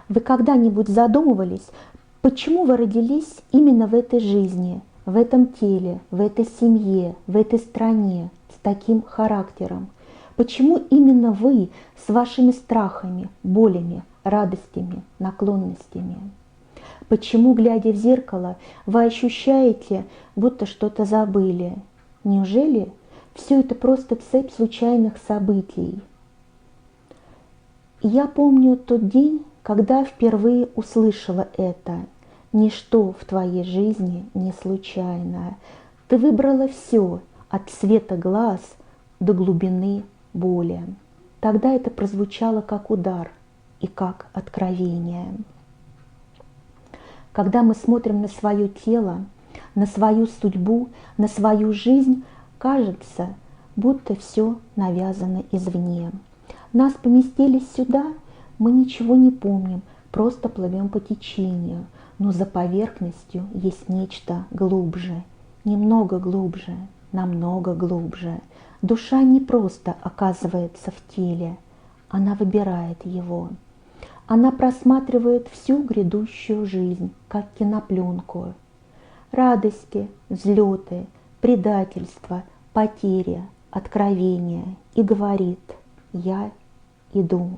Вы когда-нибудь задумывались, почему вы родились именно в этой жизни, в этом теле, в этой семье, в этой стране, с таким характером? Почему именно вы с вашими страхами, болями, радостями, наклонностями? Почему, глядя в зеркало, вы ощущаете, будто что-то забыли? Неужели все это просто цепь случайных событий? Я помню тот день, когда впервые услышала это. Ничто в твоей жизни не случайно. Ты выбрала все, от цвета глаз до глубины боли. Тогда это прозвучало как удар и как откровение. Когда мы смотрим на свое тело, на свою судьбу, на свою жизнь, кажется, будто все навязано извне. Нас поместили сюда, мы ничего не помним, просто плывем по течению, но за поверхностью есть нечто глубже, немного глубже, намного глубже. Душа не просто оказывается в теле, она выбирает его. Она просматривает всю грядущую жизнь, как кинопленку. Радости, взлеты, предательство, потери, откровения. И говорит: я иду.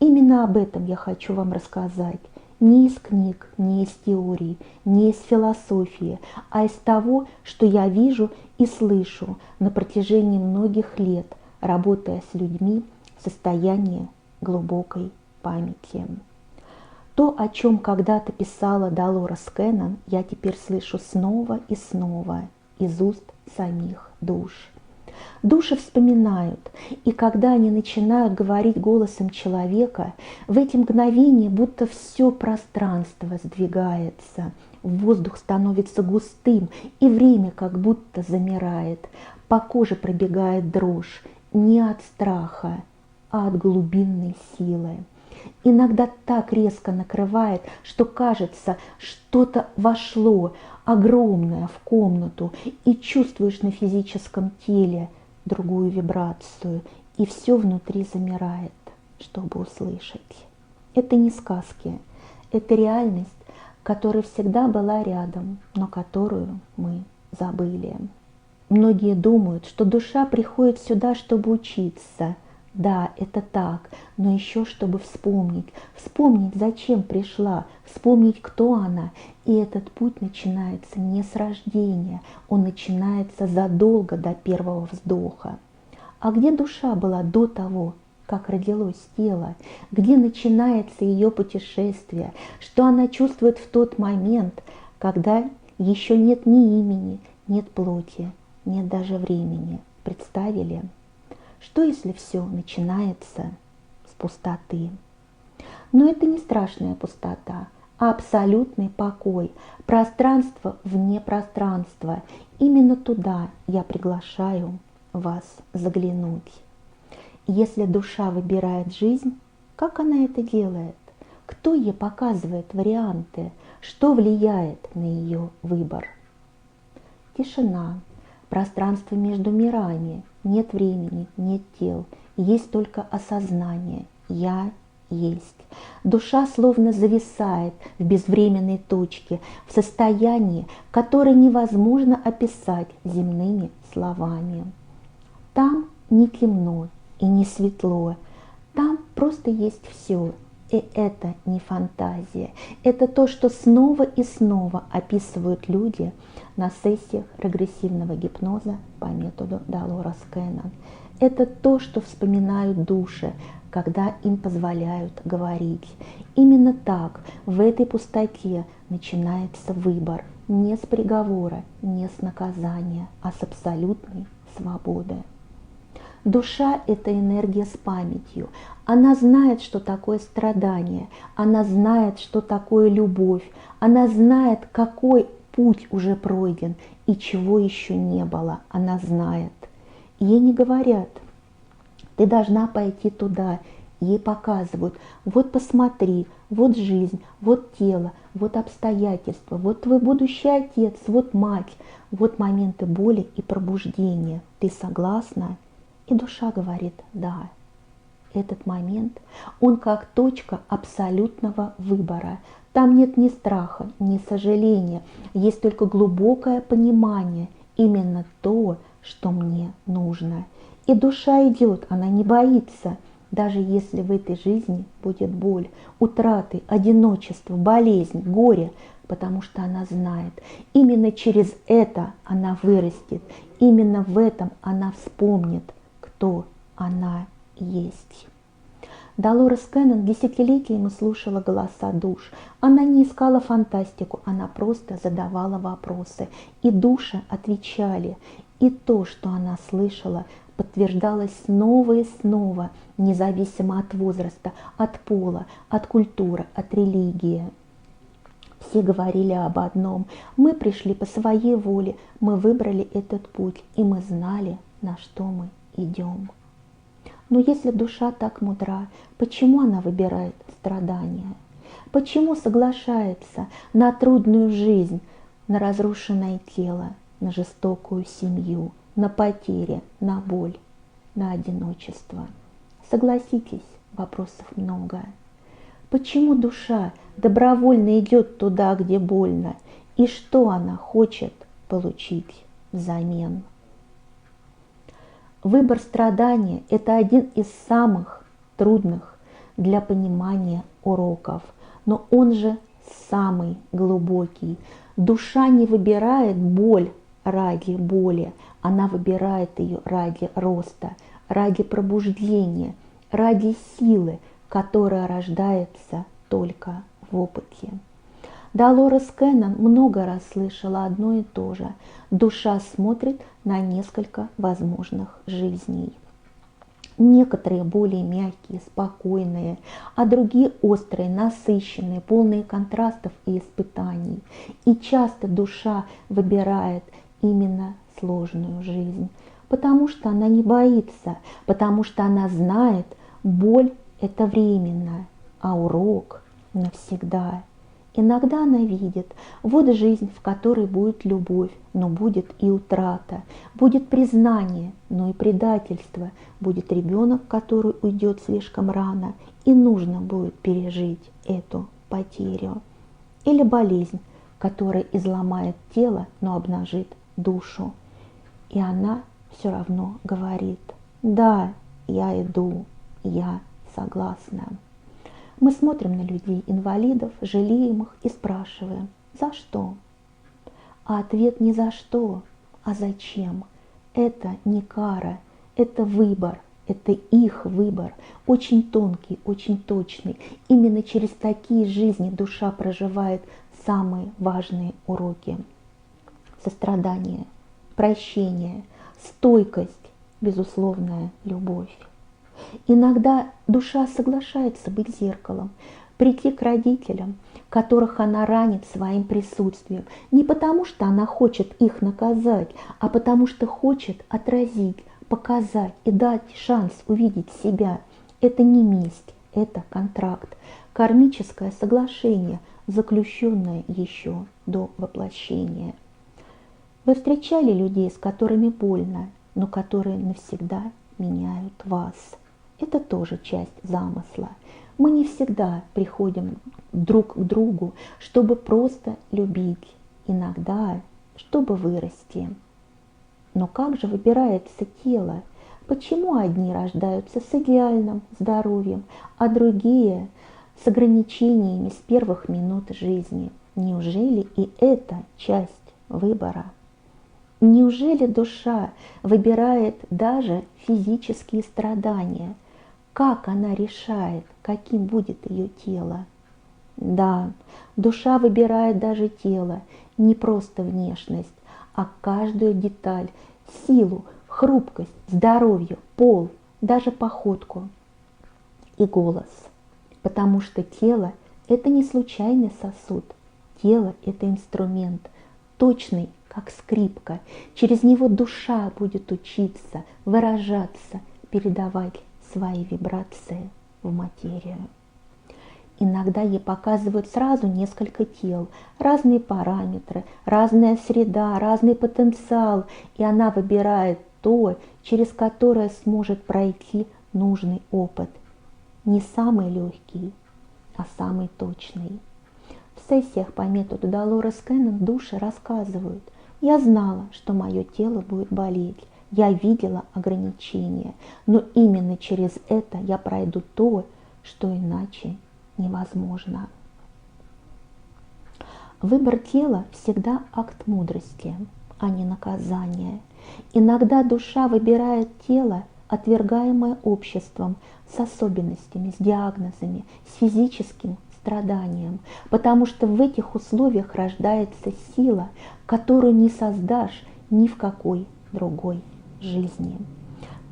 Именно об этом я хочу вам рассказать. Не из книг, не из теорий, не из философии, а из того, что я вижу и слышу на протяжении многих лет, работая с людьми в состоянии глубокой памяти. То, о чем когда-то писала Долорес Кеннон, я теперь слышу снова и снова из уст самих душ. Души вспоминают, и когда они начинают говорить голосом человека, в эти мгновения будто все пространство сдвигается, воздух становится густым, и время как будто замирает, по коже пробегает дрожь не от страха, а от глубинной силы. Иногда так резко накрывает, что кажется, что-то вошло огромное в комнату, и чувствуешь на физическом теле другую вибрацию, и все внутри замирает, чтобы услышать. Это не сказки, это реальность, которая всегда была рядом, но которую мы забыли. Многие думают, что душа приходит сюда, чтобы учиться. Да, это так, но еще чтобы вспомнить, зачем пришла, вспомнить, кто она. И этот путь начинается не с рождения, он начинается задолго до первого вздоха. А где душа была до того, как родилось тело? Где начинается ее путешествие? Что она чувствует в тот момент, когда еще нет ни имени, нет плоти, нет даже времени? Представили? Что, если все начинается с пустоты? Но это не страшная пустота, а абсолютный покой, пространство вне пространства. Именно туда я приглашаю вас заглянуть. Если душа выбирает жизнь, как она это делает? Кто ей показывает варианты? Что влияет на ее выбор? Тишина, пространство между мирами. Нет времени, нет тел, есть только осознание. Я есть. Душа словно зависает в безвременной точке, в состоянии, которое невозможно описать земными словами. Там не темно и не светло, там просто есть все. И это не фантазия, это то, что снова и снова описывают люди на сессиях регрессивного гипноза по методу Долорес Кеннон. Это то, что вспоминают души, когда им позволяют говорить. Именно так в этой пустоте начинается выбор не с приговора, не с наказания, а с абсолютной свободы. Душа – это энергия с памятью. Она знает, что такое страдание, она знает, что такое любовь, она знает, какой путь уже пройден и чего еще не было. Она знает. Ей не говорят: ты должна пойти туда. Ей показывают: вот посмотри, вот жизнь, вот тело, вот обстоятельства, вот твой будущий отец, вот мать, вот моменты боли и пробуждения. Ты согласна? И душа говорит: да. этот момент, он как точка абсолютного выбора. Там нет ни страха, ни сожаления, есть только глубокое понимание, именно то, что мне нужно. И душа идет, она не боится, даже если в этой жизни будет боль, утраты, одиночество, болезнь, горе, потому что она знает, именно через это она вырастет, именно в этом она вспомнит, кто она есть. Долорес Кеннон десятилетиями слушала голоса душ. Она не искала фантастику, она просто задавала вопросы. И души отвечали. И то, что она слышала, подтверждалось снова и снова, независимо от возраста, от пола, от культуры, от религии. Все говорили об одном. Мы пришли по своей воле, мы выбрали этот путь, и мы знали, на что мы идем. Но если душа так мудра, почему она выбирает страдания? Почему соглашается на трудную жизнь, на разрушенное тело, на жестокую семью, на потери, на боль, на одиночество? Согласитесь, вопросов много. Почему душа добровольно идет туда, где больно, и что она хочет получить взамен? Выбор страдания – это один из самых трудных для понимания уроков, но он же самый глубокий. Душа не выбирает боль ради боли, она выбирает ее ради роста, ради пробуждения, ради силы, которая рождается только в опыте. Долорес Кеннон много раз слышала одно и то же. Душа смотрит на несколько возможных жизней. Некоторые более мягкие, спокойные, а другие острые, насыщенные, полные контрастов и испытаний. И часто душа выбирает именно сложную жизнь, потому что она не боится, потому что она знает, боль – это временно, а урок навсегда. Иногда она видит, вот жизнь, в которой будет любовь, но будет и утрата, будет признание, но и предательство, будет ребенок, который уйдет слишком рано, и нужно будет пережить эту потерю. Или болезнь, которая изломает тело, но обнажит душу. И она все равно говорит: да, я иду, я согласна. Мы смотрим на людей-инвалидов, жалеем их и спрашиваем: за что? А ответ не за что, а зачем. Это не кара, это выбор, это их выбор, очень тонкий, очень точный. Именно через такие жизни душа проживает самые важные уроки. Сострадание, прощение, стойкость, безусловная любовь. Иногда душа соглашается быть зеркалом, прийти к родителям, которых она ранит своим присутствием, не потому что она хочет их наказать, а потому что хочет отразить, показать и дать шанс увидеть себя. Это не месть, это контракт, кармическое соглашение, заключенное еще до воплощения. Вы встречали людей, с которыми больно, но которые навсегда меняют вас? Это тоже часть замысла. Мы не всегда приходим друг к другу, чтобы просто любить, иногда, чтобы вырасти. Но как же выбирается тело? Почему одни рождаются с идеальным здоровьем, а другие с ограничениями с первых минут жизни? Неужели и это часть выбора? Неужели душа выбирает даже физические страдания? Как она решает, каким будет ее тело? Да, душа выбирает даже тело, не просто внешность, а каждую деталь, силу, хрупкость, здоровье, пол, даже походку и голос. Потому что тело – это не случайный сосуд, тело – это инструмент, точный, как скрипка. Через него душа будет учиться, выражаться, передавать свои вибрации в материю. Иногда ей показывают сразу несколько тел, разные параметры, разная среда, разный потенциал, и она выбирает то, через которое сможет пройти нужный опыт не самый легкий, а самый точный. В сессиях по методу Долорес Кеннон души рассказывают: я знала, что мое тело будет болеть, я видела ограничения, но именно через это я пройду то, что иначе невозможно. Выбор тела всегда акт мудрости, а не наказания. Иногда душа выбирает тело, отвергаемое обществом, с особенностями, с диагнозами, с физическим страданием, потому что в этих условиях рождается сила, которую не создашь ни в какой другой жизни.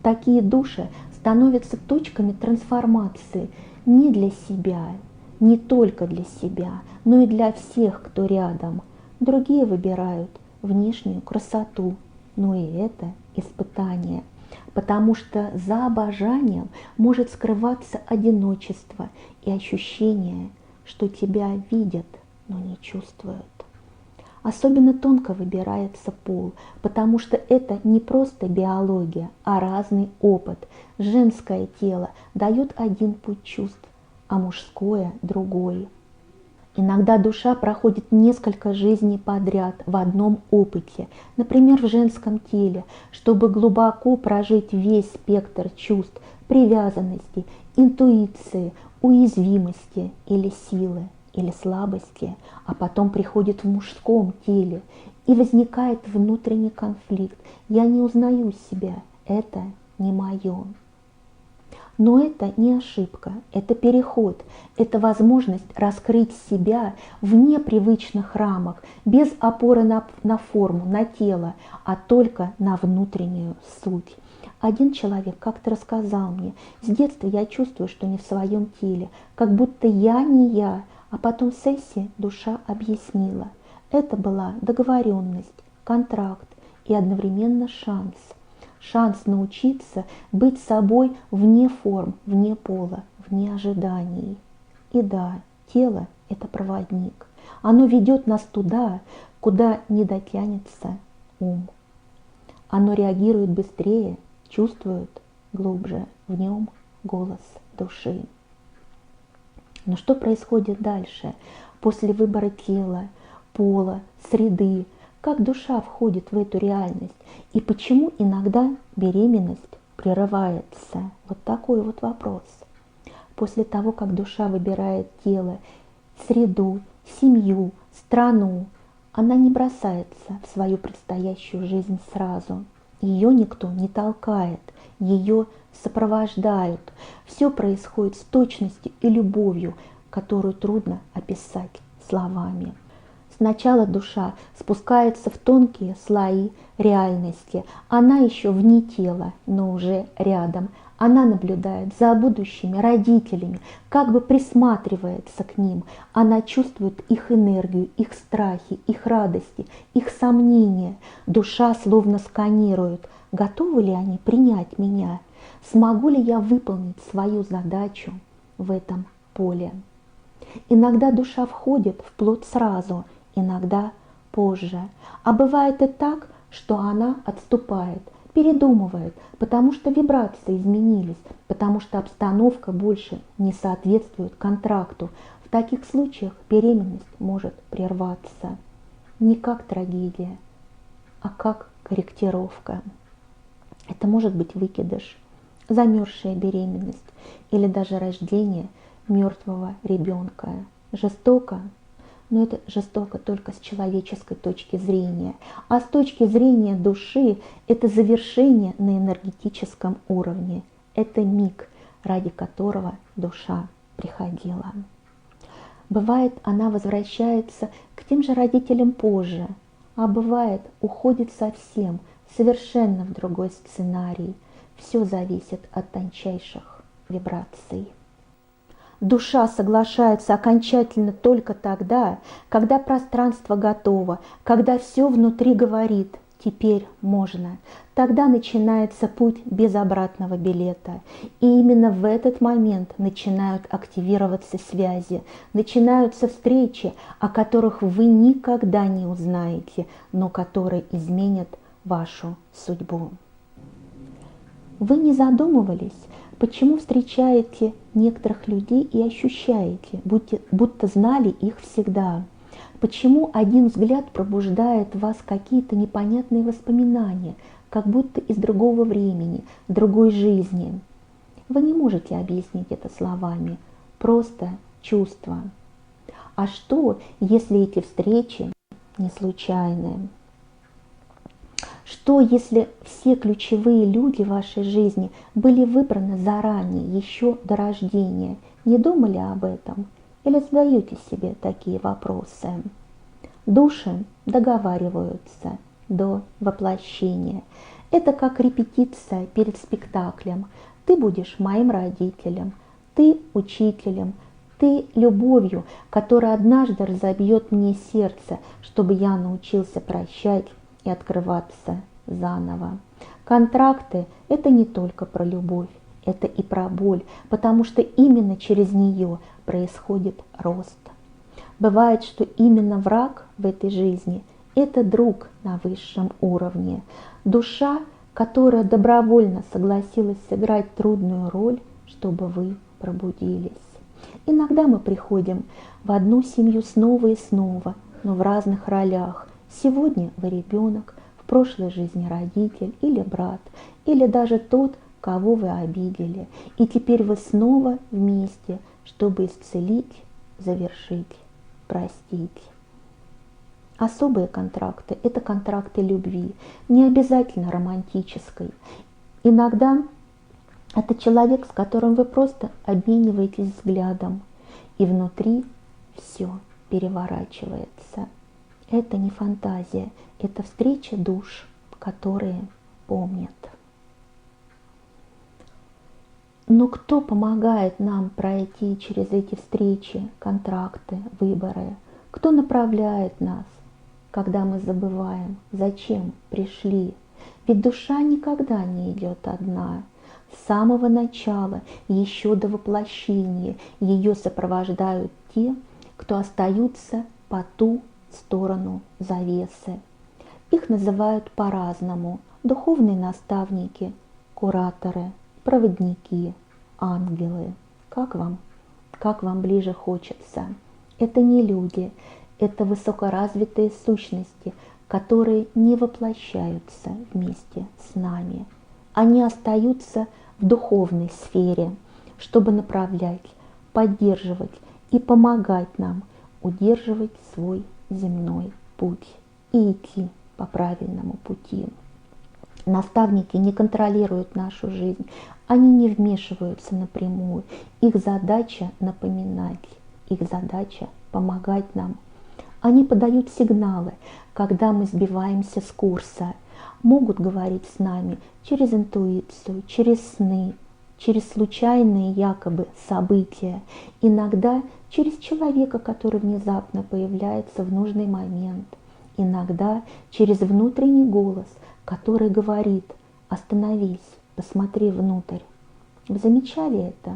Такие души становятся точками трансформации не для себя, не только для себя, но и для всех, кто рядом. Другие выбирают внешнюю красоту, но и это испытание, потому что за обожанием может скрываться одиночество и ощущение, что тебя видят, но не чувствуют. Особенно тонко выбирается пол, потому что это не просто биология, а разный опыт. Женское тело дает один путь чувств, а мужское – другой. Иногда душа проходит несколько жизней подряд в одном опыте, например, в женском теле, чтобы глубоко прожить весь спектр чувств, привязанности, интуиции, уязвимости или силы, или слабости, а потом приходит в мужском теле, и возникает внутренний конфликт. Я не узнаю себя, это не мое. Но это не ошибка, это переход, это возможность раскрыть себя в непривычных рамах, без опоры на форму, на тело, а только на внутреннюю суть. Один человек как-то рассказал мне: с детства я чувствую, что не в своем теле, как будто я не я, а потом в сессии душа объяснила. Это была договоренность, контракт и одновременно шанс. Шанс научиться быть собой вне форм, вне пола, вне ожиданий. И да, тело – это проводник. Оно ведет нас туда, куда не дотянется ум. Оно реагирует быстрее, чувствует глубже, в нем голос души. Но что происходит дальше, после выбора тела, пола, среды? Как душа входит в эту реальность? И почему иногда беременность прерывается? Вот такой вот вопрос. После того, как душа выбирает тело, среду, семью, страну, она не бросается в свою предстоящую жизнь сразу. Ее никто не толкает, ее сопровождают. Все происходит с точностью и любовью, которую трудно описать словами. Сначала душа спускается в тонкие слои реальности. Она еще вне тела, но уже рядом. Она наблюдает за будущими родителями, как бы присматривается к ним. Она чувствует их энергию, их страхи, их радости, их сомнения. Душа словно сканирует, готовы ли они принять меня, смогу ли я выполнить свою задачу в этом поле. Иногда душа входит в плоть сразу, иногда позже. А бывает и так, что она отступает, передумывает, потому что вибрации изменились, потому что обстановка больше не соответствует контракту. В таких случаях беременность может прерваться. Не как трагедия, а как корректировка. Это может быть выкидыш, замерзшая беременность или даже рождение мертвого ребенка. Жестоко, но это жестоко только с человеческой точки зрения. А с точки зрения души это завершение на энергетическом уровне. Это миг, ради которого душа приходила. Бывает, она возвращается к тем же родителям позже, а бывает, уходит совсем, совершенно в другой сценарий. Все зависит от тончайших вибраций. Душа соглашается окончательно только тогда, когда пространство готово, когда все внутри говорит: теперь можно. Тогда начинается путь без обратного билета. И именно в этот момент начинают активироваться связи, начинаются встречи, о которых вы никогда не узнаете, но которые изменят вашу судьбу. Вы не задумывались, Почему встречаете некоторых людей и ощущаете, будто знали их всегда? Почему один взгляд пробуждает в вас какие-то непонятные воспоминания, как будто из другого времени, другой жизни? Вы не можете объяснить это словами, просто чувство. А что, если эти встречи не случайные? Что, если все ключевые люди в вашей жизни были выбраны заранее, еще до рождения? Не думали об этом? Или задаете себе такие вопросы? Души договариваются до воплощения. Это как репетиция перед спектаклем. Ты будешь моим родителем, ты учителем, ты любовью, которая однажды разобьет мне сердце, чтобы я научился прощать и открываться заново. Контракты – это не только про любовь, это и про боль, потому что именно через нее происходит рост. Бывает, что именно враг в этой жизни – это друг на высшем уровне, душа, которая добровольно согласилась сыграть трудную роль, чтобы вы пробудились. Иногда мы приходим в одну семью снова и снова, но в разных ролях. Сегодня вы ребенок, в прошлой жизни родитель или брат, или даже тот, кого вы обидели. И теперь вы снова вместе, чтобы исцелить, завершить, простить. Особые контракты – это контракты любви, не обязательно романтической. Иногда это человек, с которым вы просто обмениваетесь взглядом, и внутри все переворачивается. Это не фантазия, это встреча душ, которые помнят. Но кто помогает нам пройти через эти встречи, контракты, выборы? Кто направляет нас, когда мы забываем, зачем пришли? Ведь душа никогда не идет одна. С самого начала, еще до воплощения, ее сопровождают те, кто остаются по ту сторону завесы. Их называют по-разному: духовные наставники, кураторы, проводники, ангелы. Как вам ближе хочется? Это не люди, это высокоразвитые сущности, которые не воплощаются вместе с нами. Они остаются в духовной сфере, чтобы направлять, поддерживать и помогать нам удерживать свой земной путь и идти по правильному пути. Наставники не контролируют нашу жизнь, они не вмешиваются напрямую. Их задача напоминать, их задача помогать нам. Они подают сигналы, когда мы сбиваемся с курса, могут говорить с нами через интуицию, через сны, через случайные якобы события, иногда через человека, который внезапно появляется в нужный момент, иногда через внутренний голос, который говорит: остановись, посмотри внутрь. Вы замечали это?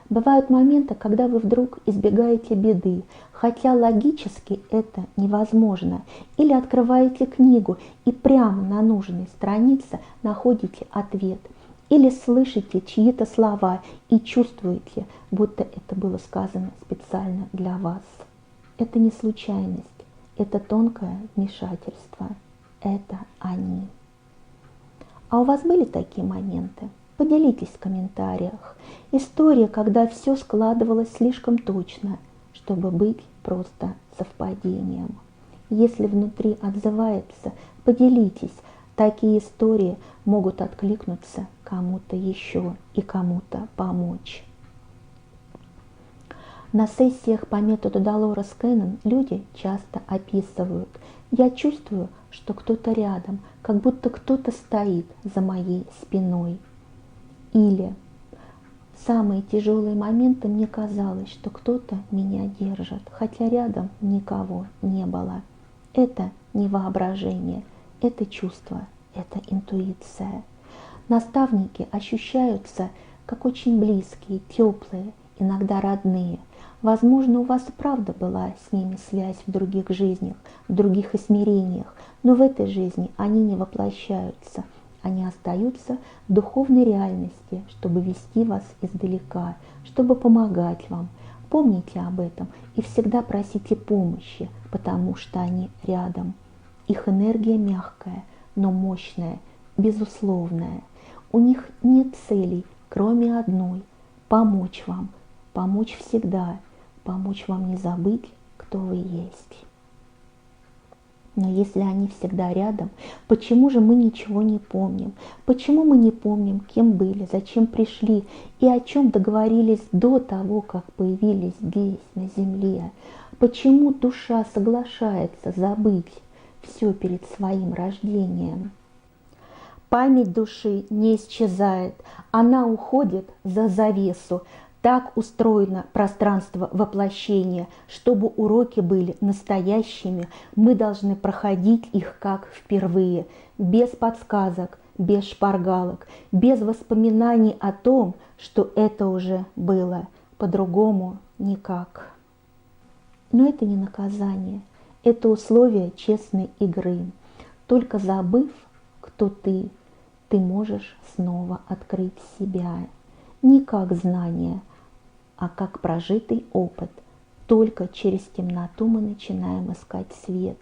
Бывают моменты, когда вы вдруг избегаете беды, хотя логически это невозможно, или открываете книгу и прямо на нужной странице находите ответ, или слышите чьи-то слова и чувствуете, будто это было сказано специально для вас. Это не случайность, это тонкое вмешательство, это они. А у вас были такие моменты? Поделитесь в комментариях. История, когда все складывалось слишком точно, чтобы быть просто совпадением. Если внутри отзывается, поделитесь. Такие истории могут откликнуться кому-то еще и кому-то помочь. На сессиях по методу Долорес Кеннон люди часто описывают: я чувствую, что кто-то рядом, как будто кто-то стоит за моей спиной. Или в самые тяжелые моменты мне казалось, что кто-то меня держит, хотя рядом никого не было. Это не воображение, это чувство, это интуиция. Наставники ощущаются как очень близкие, теплые, иногда родные. Возможно, у вас и правда была с ними связь в других жизнях, в других измерениях, но в этой жизни они не воплощаются. Они остаются в духовной реальности, чтобы вести вас издалека, чтобы помогать вам. Помните об этом и всегда просите помощи, потому что они рядом. Их энергия мягкая, но мощная, безусловная. У них нет целей, кроме одной – помочь вам, помочь всегда, помочь вам не забыть, кто вы есть. Но если они всегда рядом, почему же мы ничего не помним? Почему мы не помним, кем были, зачем пришли и о чем договорились до того, как появились здесь, на земле? Почему душа соглашается забыть все перед своим рождением? Память души не исчезает, она уходит за завесу. Так устроено пространство воплощения. Чтобы уроки были настоящими, мы должны проходить их как впервые, без подсказок, без шпаргалок, без воспоминаний о том, что это уже было, по-другому никак. Но это не наказание, это условие честной игры. Только забыв, кто ты можешь снова открыть себя. Не как знание, а как прожитый опыт. Только через темноту мы начинаем искать свет.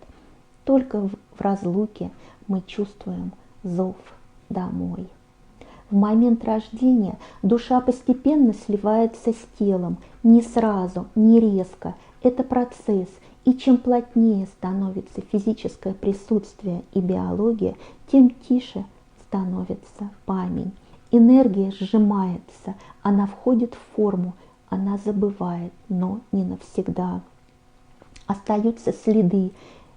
Только в разлуке мы чувствуем зов домой. В момент рождения душа постепенно сливается с телом, не сразу, не резко. Это процесс, и чем плотнее становится физическое присутствие и биология, тем тише становится память. Энергия сжимается, она входит в форму, она забывает, но не навсегда. Остаются следы,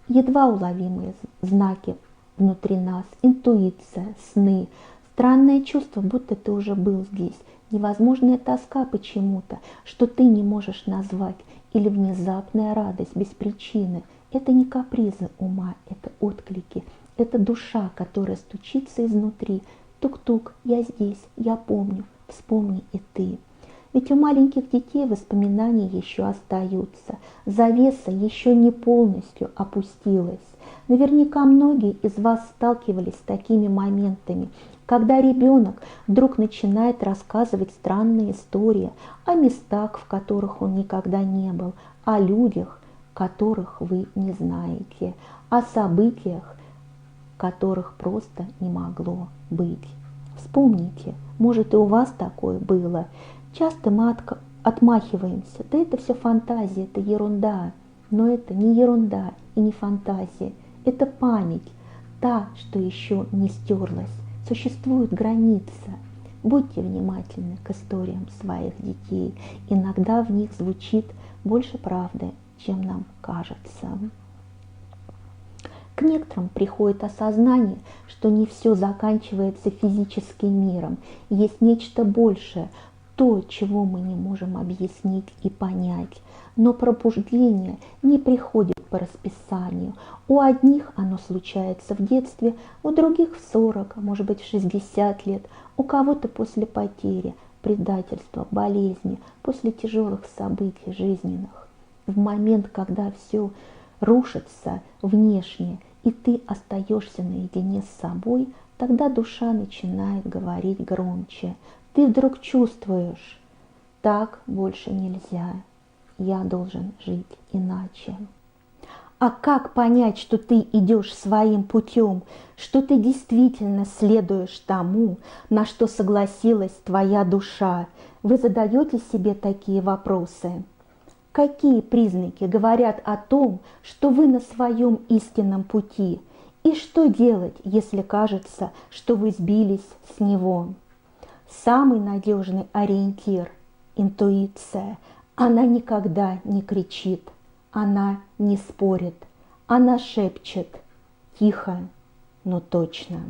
едва уловимые знаки внутри нас, интуиция, сны, странное чувство, будто ты уже был здесь, невозможная тоска почему-то, что ты не можешь назвать, или внезапная радость без причины. Это не капризы ума, это отклики, это душа, которая стучится изнутри. Тук-тук, я здесь, я помню, вспомни и ты. Ведь у маленьких детей воспоминания еще остаются, завеса еще не полностью опустилась. Наверняка многие из вас сталкивались с такими моментами, когда ребенок вдруг начинает рассказывать странные истории о местах, в которых он никогда не был, о людях, которых вы не знаете, о событиях, которых просто не могло быть. Вспомните, может и у вас такое было. Часто мы отмахиваемся, да это все фантазия, это ерунда. Но это не ерунда и не фантазия, это память, та, что еще не стерлась. Существует граница. Будьте внимательны к историям своих детей. Иногда в них звучит больше правды, чем нам кажется. К некоторым приходит осознание, что не все заканчивается физическим миром. Есть нечто большее, то, чего мы не можем объяснить и понять. Но пробуждение не приходит по расписанию. У одних оно случается в детстве, у других в 40, может быть в 60 лет, у кого-то после потери, предательства, болезни, после тяжелых событий жизненных. В момент, когда все рушится внешне, и ты остаешься наедине с собой, тогда душа начинает говорить громче. Ты вдруг чувствуешь, так больше нельзя, я должен жить иначе. А как понять, что ты идешь своим путем, что ты действительно следуешь тому, на что согласилась твоя душа? Вы задаете себе такие вопросы? Какие признаки говорят о том, что вы на своем истинном пути? И что делать, если кажется, что вы сбились с него? Самый надежный ориентир – интуиция. Она никогда не кричит, она не спорит, она шепчет тихо, но точно.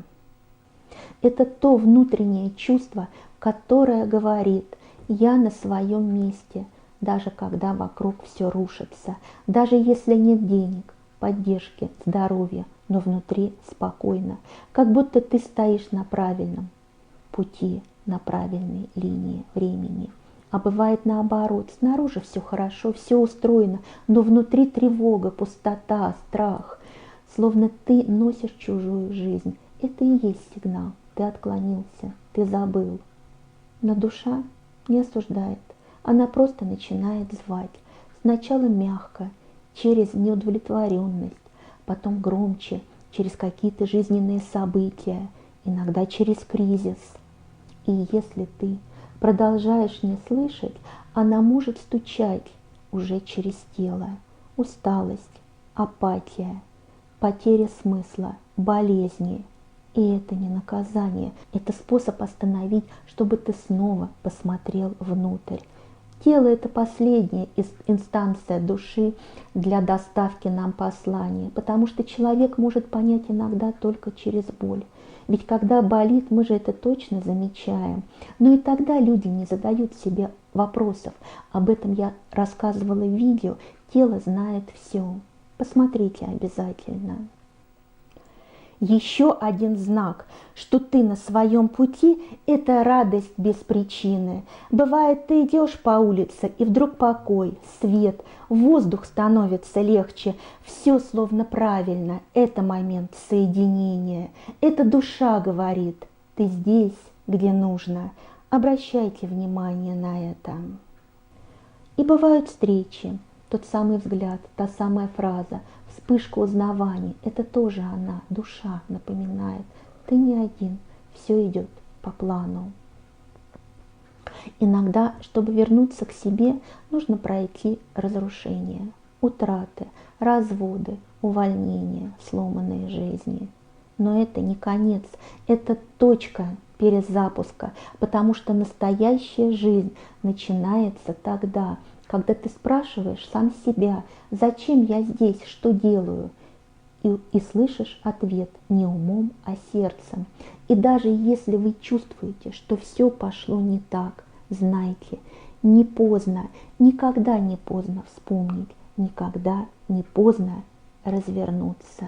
Это то внутреннее чувство, которое говорит «я на своем месте», даже когда вокруг все рушится, даже если нет денег, поддержки, здоровья, но внутри спокойно, как будто ты стоишь на правильном пути, на правильной линии времени. А бывает наоборот, снаружи все хорошо, все устроено, но внутри тревога, пустота, страх, словно ты носишь чужую жизнь. Это и есть сигнал, ты отклонился, ты забыл. Но душа не осуждает, она просто начинает звать. Сначала мягко, через неудовлетворенность, потом громче, через какие-то жизненные события, иногда через кризис. И если ты продолжаешь не слышать, она может стучать уже через тело. Усталость, апатия, потеря смысла, болезни. И это не наказание, это способ остановить, чтобы ты снова посмотрел внутрь. Тело – это последняя инстанция души для доставки нам послания, потому что человек может понять иногда только через боль. Ведь когда болит, мы же это точно замечаем. Но и тогда люди не задают себе вопросов. Об этом я рассказывала в видео. Тело знает все. Посмотрите обязательно. Еще один знак, что ты на своем пути – это радость без причины. Бывает, ты идешь по улице, и вдруг покой, свет, воздух становится легче, все словно правильно. Это момент соединения, это душа говорит: ты здесь, где нужно. Обращайте внимание на это. И бывают встречи, тот самый взгляд, та самая фраза, вспышка узнавания. Это тоже она, душа напоминает: ты не один, все идет по плану. Иногда, чтобы вернуться к себе, нужно пройти разрушение, утраты, разводы, увольнения, сломанные жизни. Но это не конец, это точка перезапуска, потому что настоящая жизнь начинается тогда, когда ты спрашиваешь сам себя: зачем я здесь, что делаю? И слышишь ответ не умом, а сердцем. И даже если вы чувствуете, что все пошло не так, знайте, не поздно, никогда не поздно вспомнить, никогда не поздно развернуться.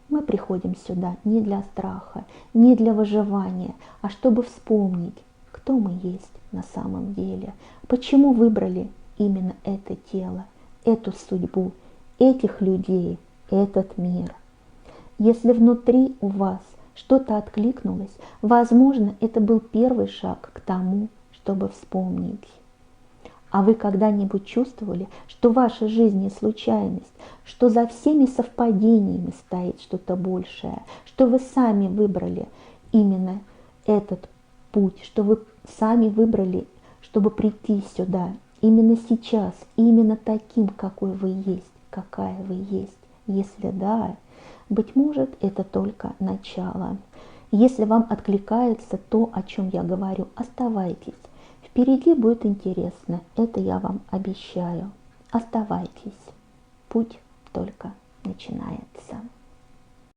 Мы приходим сюда не для страха, не для выживания, а чтобы вспомнить, кто мы есть на самом деле, почему выбрали именно это тело, эту судьбу, этих людей, этот мир. Если внутри у вас что-то откликнулось, возможно, это был первый шаг к тому, чтобы вспомнить. А вы когда-нибудь чувствовали, что ваша жизнь не случайность, что за всеми совпадениями стоит что-то большее, что вы сами выбрали именно этот путь, что вы сами выбрали, чтобы прийти сюда, именно сейчас, именно таким, какой вы есть, какая вы есть? Если да, быть может, это только начало. Если вам откликается то, о чем я говорю, оставайтесь. Впереди будет интересно, это я вам обещаю. Оставайтесь, путь только начинается.